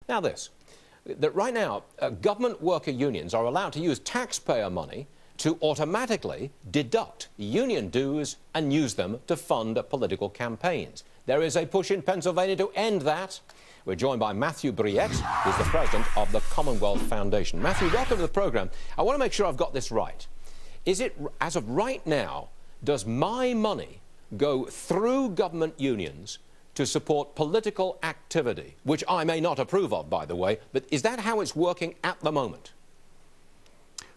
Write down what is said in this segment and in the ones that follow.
Now this, that right now government worker unions are allowed to use taxpayer money to automatically deduct union dues and use them to fund political campaigns. There is a push in Pennsylvania to end that. We're joined by Matthew Briette, who's the president of the Commonwealth Foundation. Matthew, welcome to the program. I want to make sure I've got this right. Is it, as of right now, does my money go through government unions to support political activity, which I may not approve of, by the way, but is that how it's working at the moment?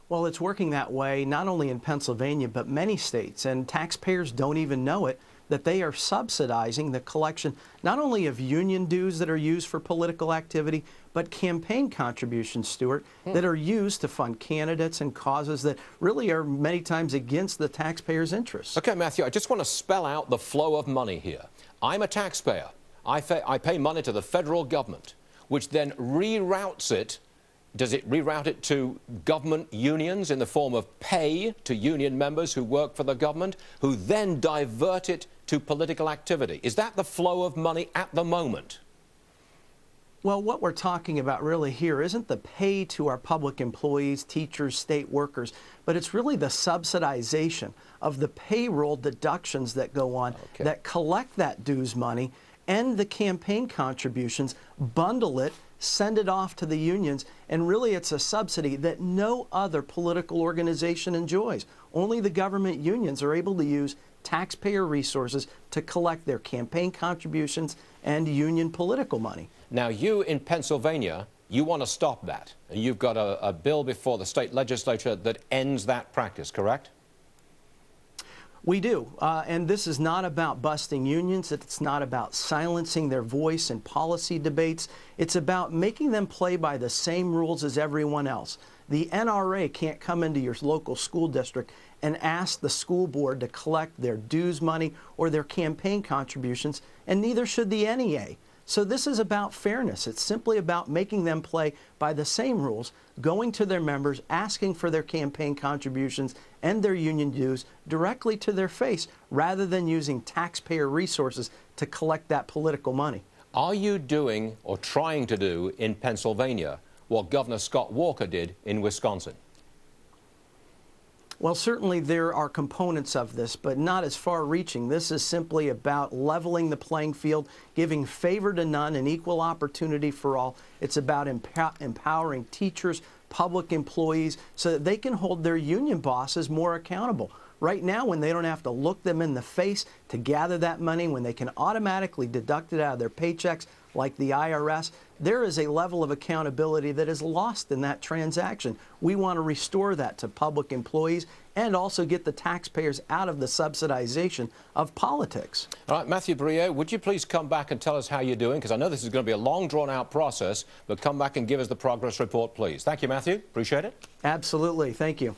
Well, it's working that way not only in Pennsylvania, but many states, and taxpayers don't even know it, that they are subsidizing the collection not only of union dues that are used for political activity, but campaign contributions, Stuart, that are used to fund candidates and causes that really are many times against the taxpayers' interests. Okay, Matthew, I just want to spell out the flow of money here. I'm a taxpayer. I pay money to the federal government, which then reroutes it. Does it reroute it to government unions in the form of pay to union members who work for the government, who then divert it to political activity? Is that the flow of money at the moment? Well, what we're talking about really here isn't the pay to our public employees, teachers, state workers, but it's really the subsidization of the payroll deductions that go on that collect that dues money and the campaign contributions, bundle it, send it off to the unions, and really it's a subsidy that no other political organization enjoys. Only the government unions are able to use taxpayer resources to collect their campaign contributions and union political money. Now, you in Pennsylvania, you want to stop that, and you've got a bill before the state legislature that ends that practice, correct? We do, and this is not about busting unions. It's not about silencing their voice in policy debates. It's about making them play by the same rules as everyone else. The NRA can't come into your local school district and ask the school board to collect their dues money or their campaign contributions, and neither should the NEA. So this is about fairness. It's simply about making them play by the same rules, going to their members, asking for their campaign contributions and their union dues directly to their face, rather than using taxpayer resources to collect that political money. Are you doing or trying to do in Pennsylvania what Governor Scott Walker did in Wisconsin? Well, certainly there are components of this, but not as far-reaching. This is simply about leveling the playing field, giving favor to none and equal opportunity for all. It's about empowering teachers, public employees, so that they can hold their union bosses more accountable. Right now, when they don't have to look them in the face to gather that money, when they can automatically deduct it out of their paychecks like the IRS, there is a level of accountability that is lost in that transaction. We want to restore that to public employees and also get the taxpayers out of the subsidization of politics. All right, Matthew Briette, would you please come back and tell us how you're doing? Because I know this is going to be a long, drawn-out process, but come back and give us the progress report, please. Thank you, Matthew. Appreciate it. Absolutely. Thank you.